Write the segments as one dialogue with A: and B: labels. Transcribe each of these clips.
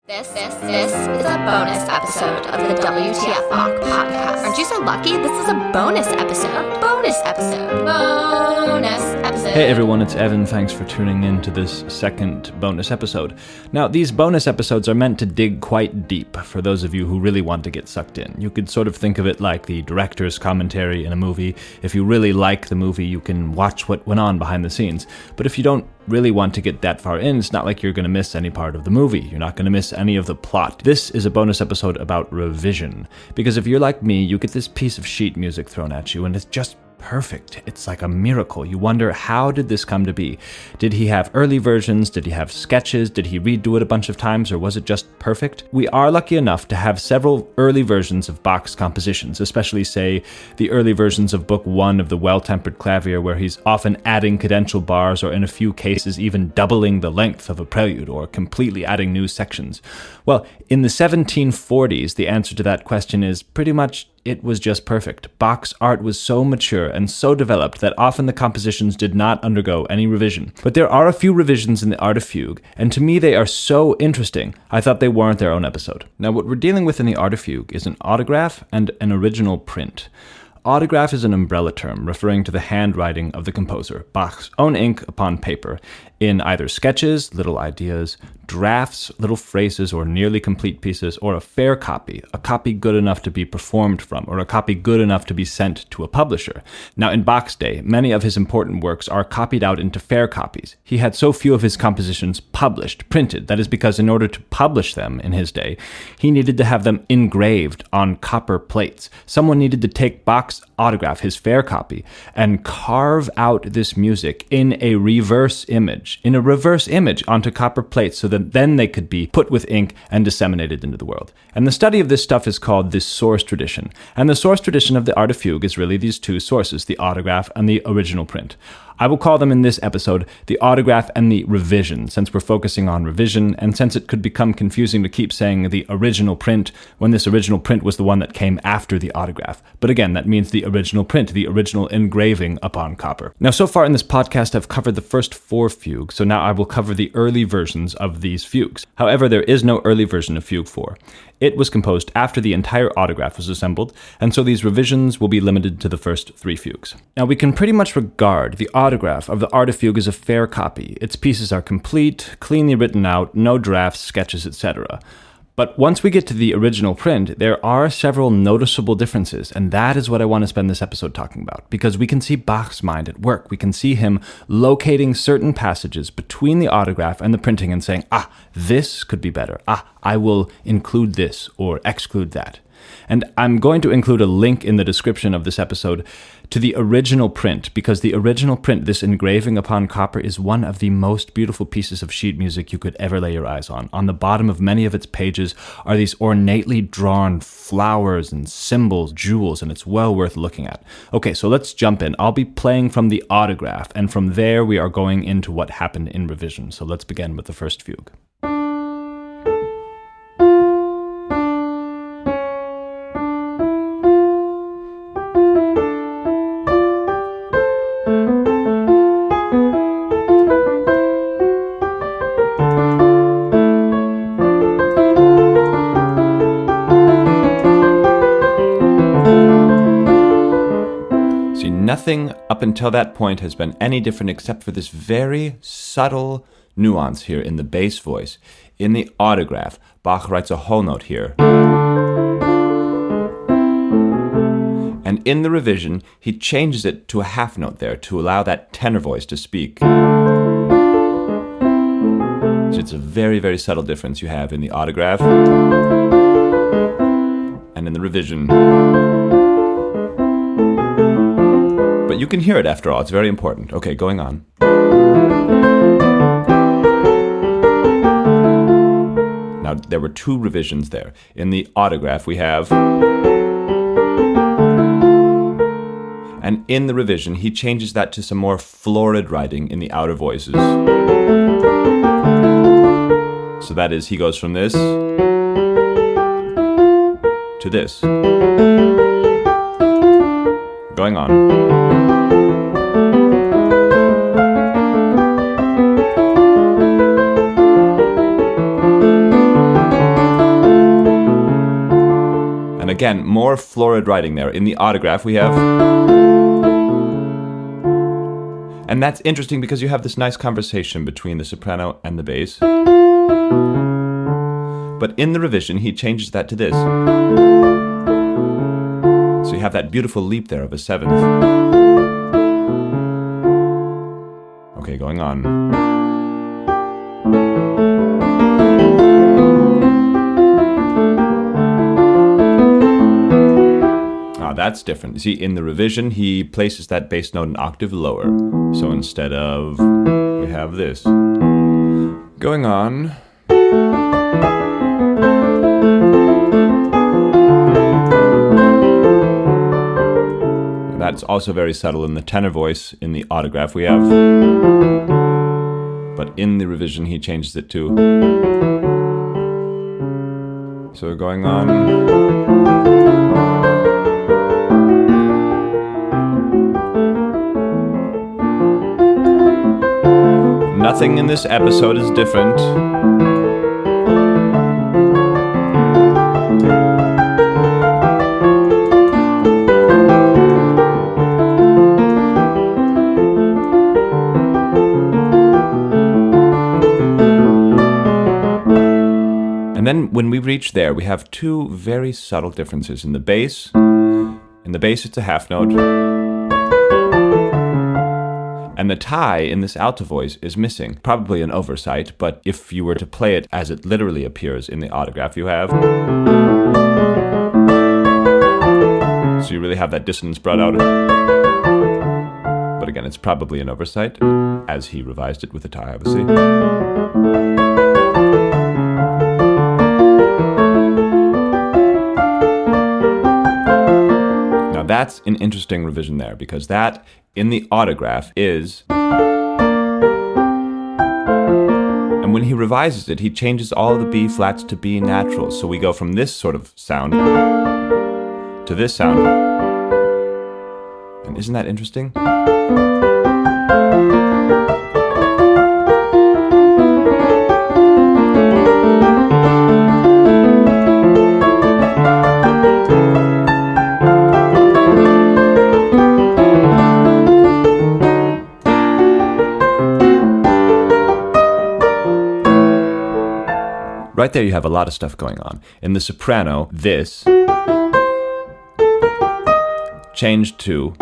A: This is a bonus episode of the WTF Bach podcast. Aren't you so lucky? This is a bonus episode. Bonus episode. Bonus episode.
B: Hey everyone, it's Evan. Thanks for tuning in to this second bonus episode. Now, these bonus episodes are meant to dig quite deep for those of you who really want to get sucked in. You could sort of think of it like the director's commentary in a movie. If you really like the movie, you can watch what went on behind the scenes. But if you don't really want to get that far in, it's not like you're going to miss any part of the movie. You're not going to miss any of the plot. This is a bonus episode about revision. Because if you're like me, you get this piece of sheet music thrown at you and it's just perfect. It's like a miracle. You wonder, how did this come to be? Did he have early versions? Did he have sketches? Did he redo it a bunch of times, or was it just perfect? We are lucky enough to have several early versions of Bach's compositions, especially, say, the early versions of Book 1 of the Well-Tempered Clavier, where he's often adding cadential bars, or in a few cases even doubling the length of a prelude, or completely adding new sections. Well, in the 1740s, the answer to that question is pretty much it was just perfect. Bach's art was so mature and so developed that often the compositions did not undergo any revision. But there are a few revisions in the Art of Fugue, and to me they are so interesting, I thought they warrant their own episode. Now, what we're dealing with in the Art of Fugue is an autograph and an original print. Autograph is an umbrella term referring to the handwriting of the composer, Bach's own ink upon paper, in either sketches, little ideas, drafts, little phrases, or nearly complete pieces, or a fair copy, a copy good enough to be performed from, or a copy good enough to be sent to a publisher. Now, in Bach's day, many of his important works are copied out into fair copies. He had so few of his compositions published, printed, that is because in order to publish them in his day, he needed to have them engraved on copper plates. Someone needed to take Bach's autograph, his fair copy, and carve out this music in a reverse image onto copper plates so that then they could be put with ink and disseminated into the world. And the study of this stuff is called the source tradition. And the source tradition of the Art of Fugue is really these two sources, the autograph and the original print. I will call them in this episode the autograph and the revision, since we're focusing on revision, and since it could become confusing to keep saying the original print when this original print was the one that came after the autograph. But again, that means the original print, the original engraving upon copper. Now, so far in this podcast, I've covered the first 4 fugues, so now I will cover the early versions of these fugues. However, there is no early version of Fugue 4. It was composed after the entire autograph was assembled, and so these revisions will be limited to the first 3 fugues. Now, we can pretty much regard the autograph of the Art of Fugue as a fair copy. Its pieces are complete, cleanly written out, no drafts, sketches, etc. But once we get to the original print, there are several noticeable differences, and that is what I want to spend this episode talking about, because we can see Bach's mind at work. We can see him locating certain passages between the autograph and the printing and saying, this could be better. I will include this or exclude that. And I'm going to include a link in the description of this episode to the original print, because the original print, this engraving upon copper, is one of the most beautiful pieces of sheet music you could ever lay your eyes on. On the bottom of many of its pages are these ornately drawn flowers and symbols, jewels, and it's well worth looking at. Okay, so let's jump in. I'll be playing from the autograph, and from there we are going into what happened in revision. So let's begin with the first fugue. Nothing up until that point has been any different except for this very subtle nuance here in the bass voice. In the autograph, Bach writes a whole note here. And in the revision, he changes it to a half note there to allow that tenor voice to speak. So it's a very, very subtle difference you have in the autograph and in the revision. But you can hear it after all. It's very important. Okay, going on. Now, there were 2 revisions there. In the autograph, we have... And in the revision, he changes that to some more florid writing in the outer voices. So that is, he goes from this to this. Going on. again, more florid writing there. In the autograph, we have... And that's interesting because you have this nice conversation between the soprano and the bass. But in the revision, he changes that to this. So you have that beautiful leap there of a seventh. Okay, going on. That's different. You see, in the revision, he places that bass note an octave lower. So instead of, we have this. Going on. That's also very subtle in the tenor voice. In the autograph we have. But in the revision, he changes it to. So we're going on. Nothing in this episode is different. And then when we reach there, we have two very subtle differences. In the bass, it's a half note. And the tie in this alto voice is missing. Probably an oversight, but if you were to play it as it literally appears in the autograph, you have. So you really have that dissonance brought out. But again, it's probably an oversight, as he revised it with the tie, obviously. Now that's an interesting revision there, because that in the autograph is, and when he revises it, he changes all the B flats to B naturals. So we go from this sort of sound to this sound. And isn't that interesting? Right there you have a lot of stuff going on. In the soprano, this changed to.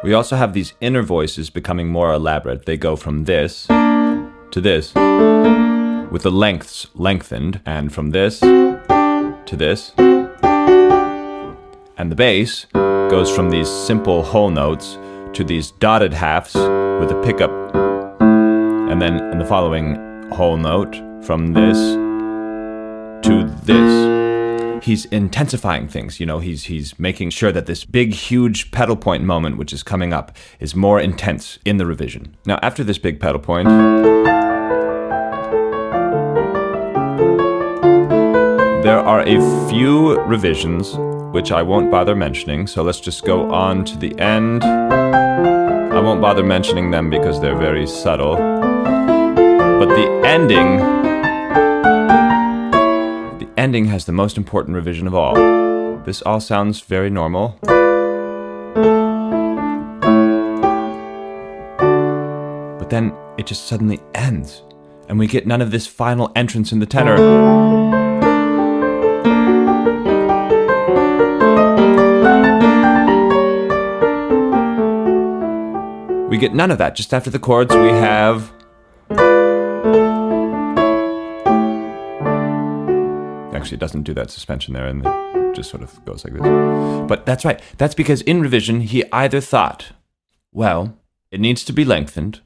B: We also have these inner voices becoming more elaborate. They go from this to this, with the lengths lengthened, and from this to this. And the bass goes from these simple whole notes to these dotted halves with a pickup, and then in the following whole note from this to this. He's intensifying things, he's making sure that this big, huge pedal point moment, which is coming up, is more intense in the revision. Now, after this big pedal point, there are a few revisions which I won't bother mentioning, so let's just go on to the end. I won't bother mentioning them because they're very subtle. But the ending has the most important revision of all. This all sounds very normal. But then it just suddenly ends, and we get none of this final entrance in the tenor. We get none of that. Just after the chords, we have. Actually, it doesn't do that suspension there, and it just sort of goes like this. But that's right. That's because in revision, he either thought, well, it needs to be lengthened,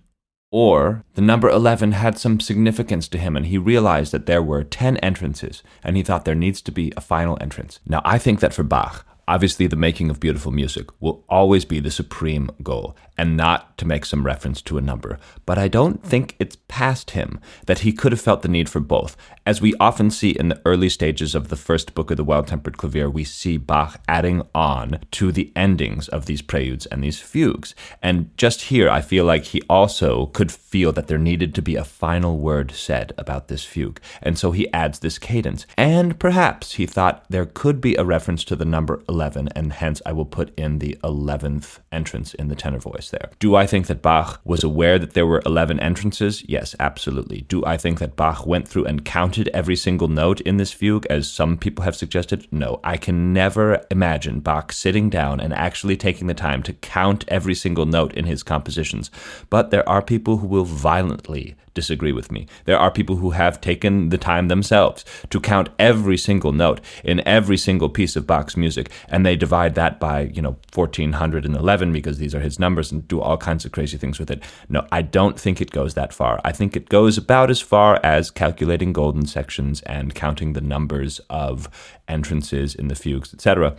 B: or the number 11 had some significance to him, and he realized that there were 10 entrances, and he thought there needs to be a final entrance. Now, I think that for Bach, Obviously, the making of beautiful music will always be the supreme goal, and not to make some reference to a number. But I don't think it's past him that he could have felt the need for both. As we often see in the early stages of the first book of the Well-Tempered Clavier, we see Bach adding on to the endings of these preludes and these fugues. And just here, I feel like he also could feel that there needed to be a final word said about this fugue. And so he adds this cadence. And perhaps he thought there could be a reference to the number 11, and hence I will put in the 11th entrance in the tenor voice there. Do I think that Bach was aware that there were 11 entrances? Yes, absolutely. Do I think that Bach went through and counted every single note in this fugue, as some people have suggested? No, I can never imagine Bach sitting down and actually taking the time to count every single note in his compositions. But there are people who will violently disagree with me. There are people who have taken the time themselves to count every single note in every single piece of Bach's music, and they divide that by, 1411 because these are his numbers, and do all kinds of crazy things with it. No, I don't think it goes that far. I think it goes about as far as calculating golden sections and counting the numbers of entrances in the fugues, etc.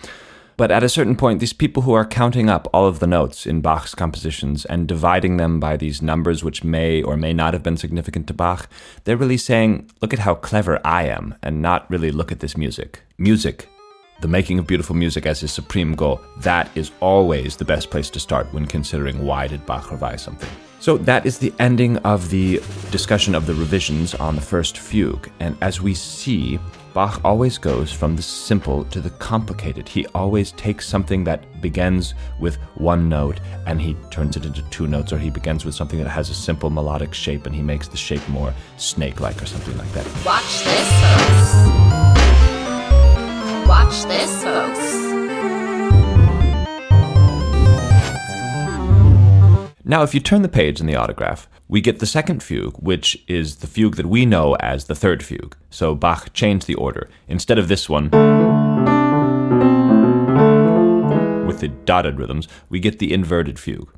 B: But at a certain point, these people who are counting up all of the notes in Bach's compositions and dividing them by these numbers which may or may not have been significant to Bach, they're really saying, look at how clever I am, and not really look at this music. Music, the making of beautiful music as his supreme goal, that is always the best place to start when considering why did Bach revise something. So that is the ending of the discussion of the revisions on the first fugue. And as we see, Bach always goes from the simple to the complicated. He always takes something that begins with one note and he turns it into two notes, or he begins with something that has a simple melodic shape and he makes the shape more snake-like or something like that.
A: Watch this, folks. Watch this, folks.
B: Now, if you turn the page in the autograph, we get the second fugue, which is the fugue that we know as the third fugue. So Bach changed the order. Instead of this one, with the dotted rhythms, we get the inverted fugue.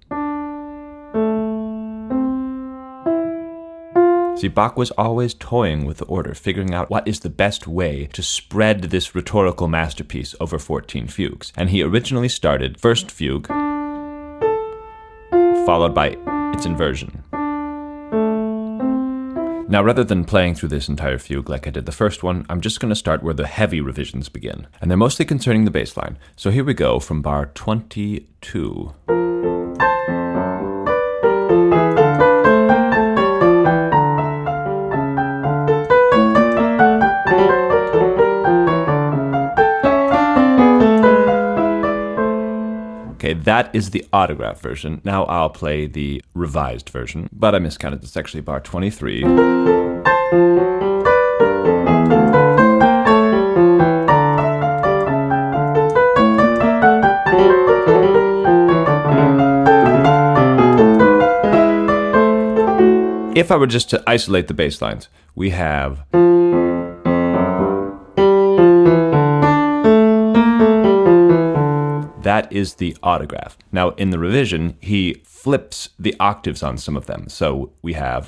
B: See, Bach was always toying with the order, figuring out what is the best way to spread this rhetorical masterpiece over 14 fugues. And he originally started first fugue, followed by its inversion. Now, rather than playing through this entire fugue like I did the first one, I'm just going to start where the heavy revisions begin. And they're mostly concerning the bass line. So here we go from bar 22. Okay, that is the autograph version. Now I'll play the revised version, but I miscounted. It's actually bar 23. If I were just to isolate the bass lines, we have... That is the autograph. Now, in the revision, he flips the octaves on some of them. So we have...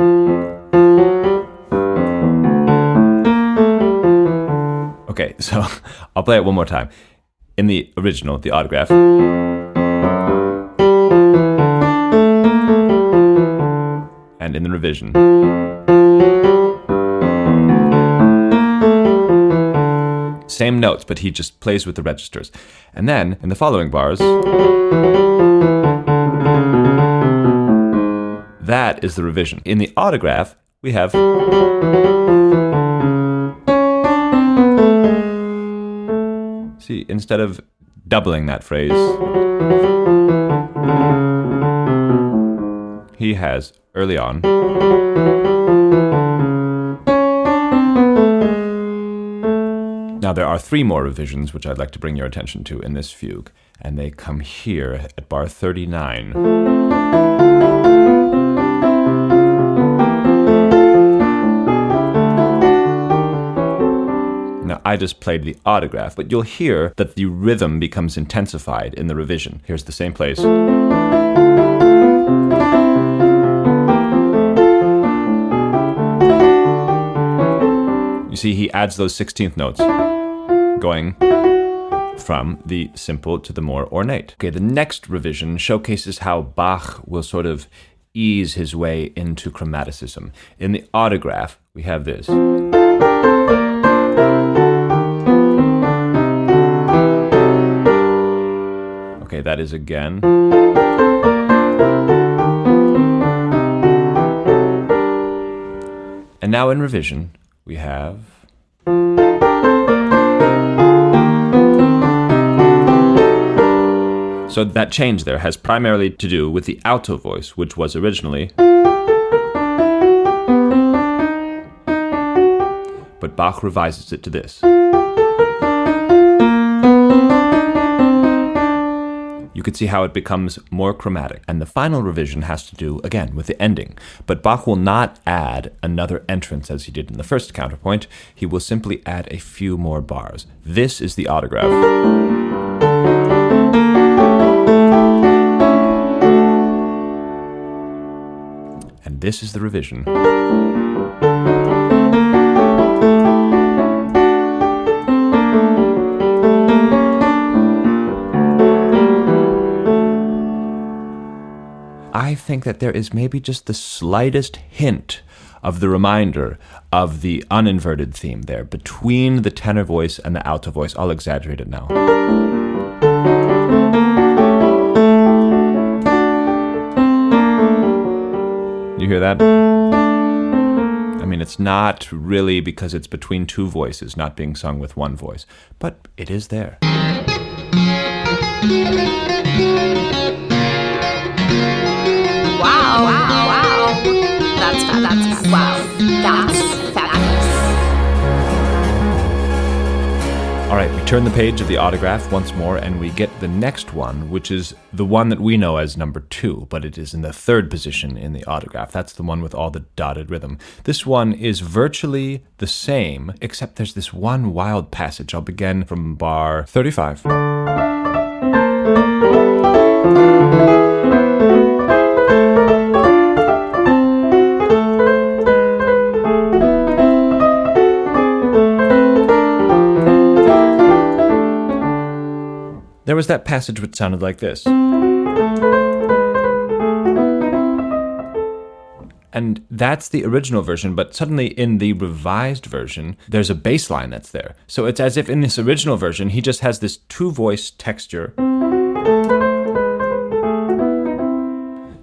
B: Okay, so I'll play it one more time. In the original, the autograph... And in the revision... Same notes, but he just plays with the registers. And then, in the following bars, that is the revision. In the autograph, we have... See, instead of doubling that phrase, he has, early on... Now, there are three more revisions which I'd like to bring your attention to in this fugue, and they come here at bar 39. Now, I just played the autograph, but you'll hear that the rhythm becomes intensified in the revision. Here's the same place. You see, he adds those 16th notes, going from the simple to the more ornate. Okay, the next revision showcases how Bach will sort of ease his way into chromaticism. In the autograph, we have this. Okay, that is again. And now in revision, we have. So that change there has primarily to do with the alto voice, which was originally. But Bach revises it to this. You can see how it becomes more chromatic. And the final revision has to do, again, with the ending. But Bach will not add another entrance as he did in the first counterpoint. He will simply add a few more bars. This is the autograph. And this is the revision. I think that there is maybe just the slightest hint of the reminder of the uninverted theme there between the tenor voice and the alto voice. I'll exaggerate it now. You hear that? I mean, it's not really because it's between two voices, not being sung with one voice, but it is there.
A: Wow. That's fabulous.
B: All right, we turn the page of the autograph once more, and we get the next one, which is the one that we know as number 2, but it is in the 3rd position in the autograph. That's the one with all the dotted rhythm. This one is virtually the same, except there's this one wild passage. I'll begin from bar 35. There was that passage which sounded like this. And that's the original version, but suddenly in the revised version, there's a bass line that's there. So it's as if in this original version, he just has this 2-voice texture.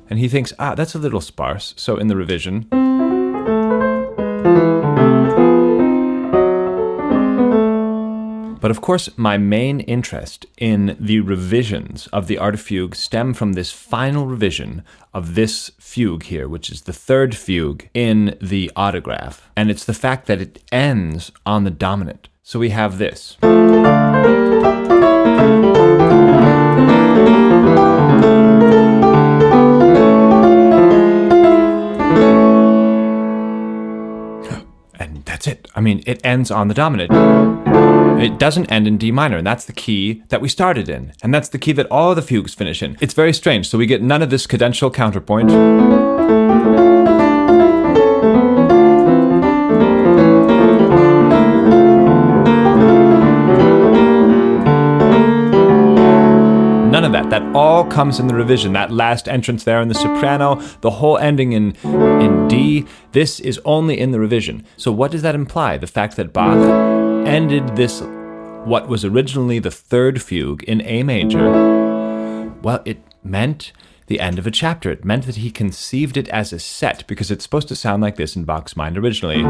B: And he thinks, that's a little sparse. So in the revision. But of course, my main interest in the revisions of the Art of Fugue stem from this final revision of this fugue here, which is the 3rd fugue in the autograph. And it's the fact that it ends on the dominant. So we have this. And that's it. I mean, it ends on the dominant. It doesn't end in D minor, and that's the key that we started in. And that's the key that all the fugues finish in. It's very strange, so we get none of this cadential counterpoint. None of that. That all comes in the revision. That last entrance there in the soprano, the whole ending in D, this is only in the revision. So what does that imply? The fact that Bach ended this, what was originally the 3rd fugue in A major, well, it meant the end of a chapter. It meant that he conceived it as a set, because it's supposed to sound like this in Bach's mind originally.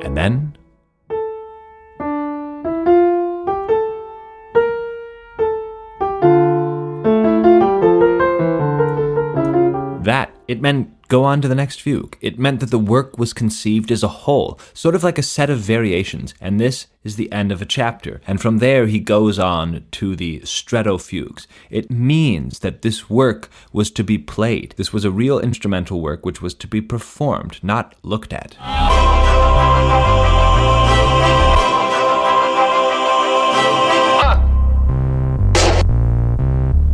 B: And then it meant go on to the next fugue. It meant that the work was conceived as a whole, sort of like a set of variations, and this is the end of a chapter. And from there he goes on to the stretto fugues. It means that this work was to be played. This was a real instrumental work which was to be performed, not looked at.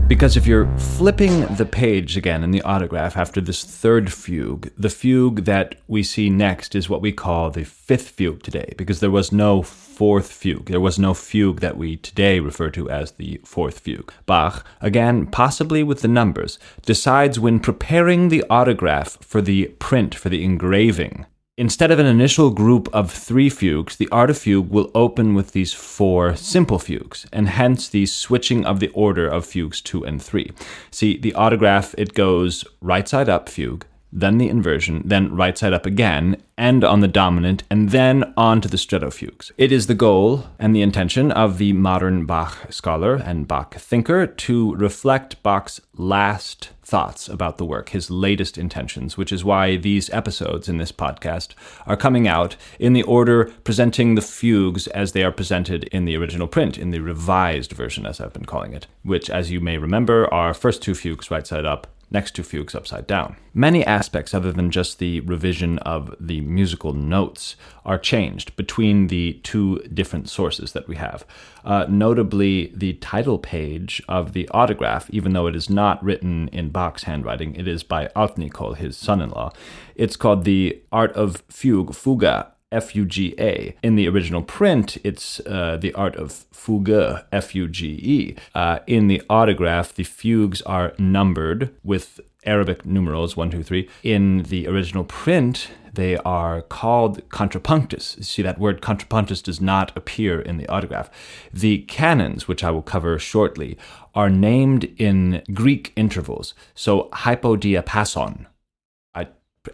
B: Because if you're flipping the page again in the autograph after this third fugue, the fugue that we see next is what we call the fifth fugue today, because there was no fourth fugue. There was no fugue that we today refer to as the fourth fugue. Bach, again, possibly with the numbers, decides when preparing the autograph for the print, for the engraving, instead of an initial group of 3 fugues, the Art of Fugue will open with these 4 simple fugues, and hence the switching of the order of fugues 2 and 3. See, the autograph, it goes right side up fugue, then the inversion, then right side up again, end on the dominant, and then on to the stretto fugues. It is the goal and the intention of the modern Bach scholar and Bach thinker to reflect Bach's last thoughts about the work, his latest intentions, which is why these episodes in this podcast are coming out in the order presenting the fugues as they are presented in the original print, in the revised version, as I've been calling it, which, as you may remember, are first 2 fugues right side up, next 2 fugues upside down. Many aspects other than just the revision of the musical notes are changed between the 2 different sources that we have. Notably, the title page of the autograph, even though it is not written in Bach's handwriting, it is by Alt-Nicol, his son-in-law. It's called the Art of Fugue, Fuga, F-U-G-A. In the original print, it's the Art of Fugue, F-U-G-E. In the autograph, the fugues are numbered with Arabic numerals, 1, 2, 3. In the original print, they are called contrapunctus. See, that word contrapunctus does not appear in the autograph. The canons, which I will cover shortly, are named in Greek intervals. So hypodiapason.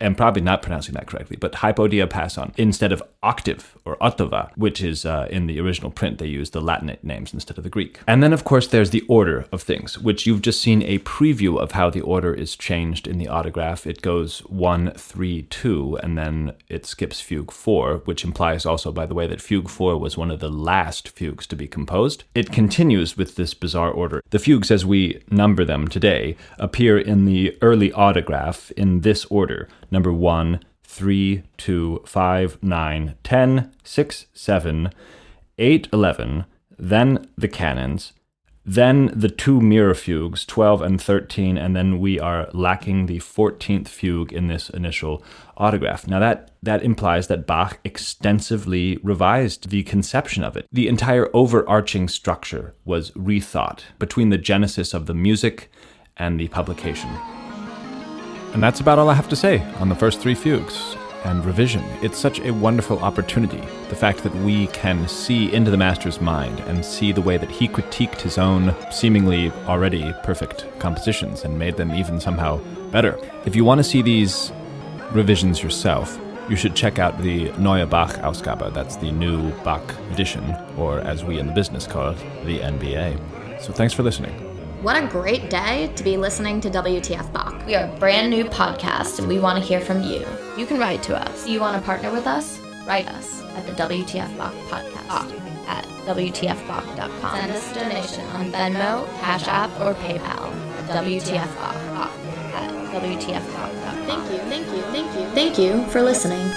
B: I'm probably not pronouncing that correctly, but hypodiapason instead of octave or ottava, which is in the original print, they use the Latin names instead of the Greek. And then, of course, there's the order of things, which you've just seen a preview of how the order is changed in the autograph. It goes 1, 3, 2, and then it skips fugue 4, which implies also, by the way, that fugue 4 was one of the last fugues to be composed. It continues with this bizarre order. The fugues, as we number them today, appear in the early autograph in this order. Number 1, 3, 2, 5, 9, 10, 6, 7, 8, 11, then the canons, then the 2 mirror fugues, 12 and 13, and then we are lacking the 14th fugue in this initial autograph. Now that implies that Bach extensively revised the conception of it. The entire overarching structure was rethought between the genesis of the music and the publication. And that's about all I have to say on the first 3 fugues and revision. It's such a wonderful opportunity, the fact that we can see into the master's mind and see the way that he critiqued his own seemingly already perfect compositions and made them even somehow better. If you want to see these revisions yourself, you should check out the Neue Bach-Ausgabe. That's the new Bach edition, or as we in the business call it, the NBA. So thanks for listening.
A: What a great day to be listening to WTF Bach. We are a brand new podcast and we want to hear from you. You can write to us. Do you want to partner with us? Write us at the WTF Bach podcast at WTFBach.com. Send us a donation on Venmo, Cash App, or PayPal at WTF Bach at WTFBach.com. Thank you for listening.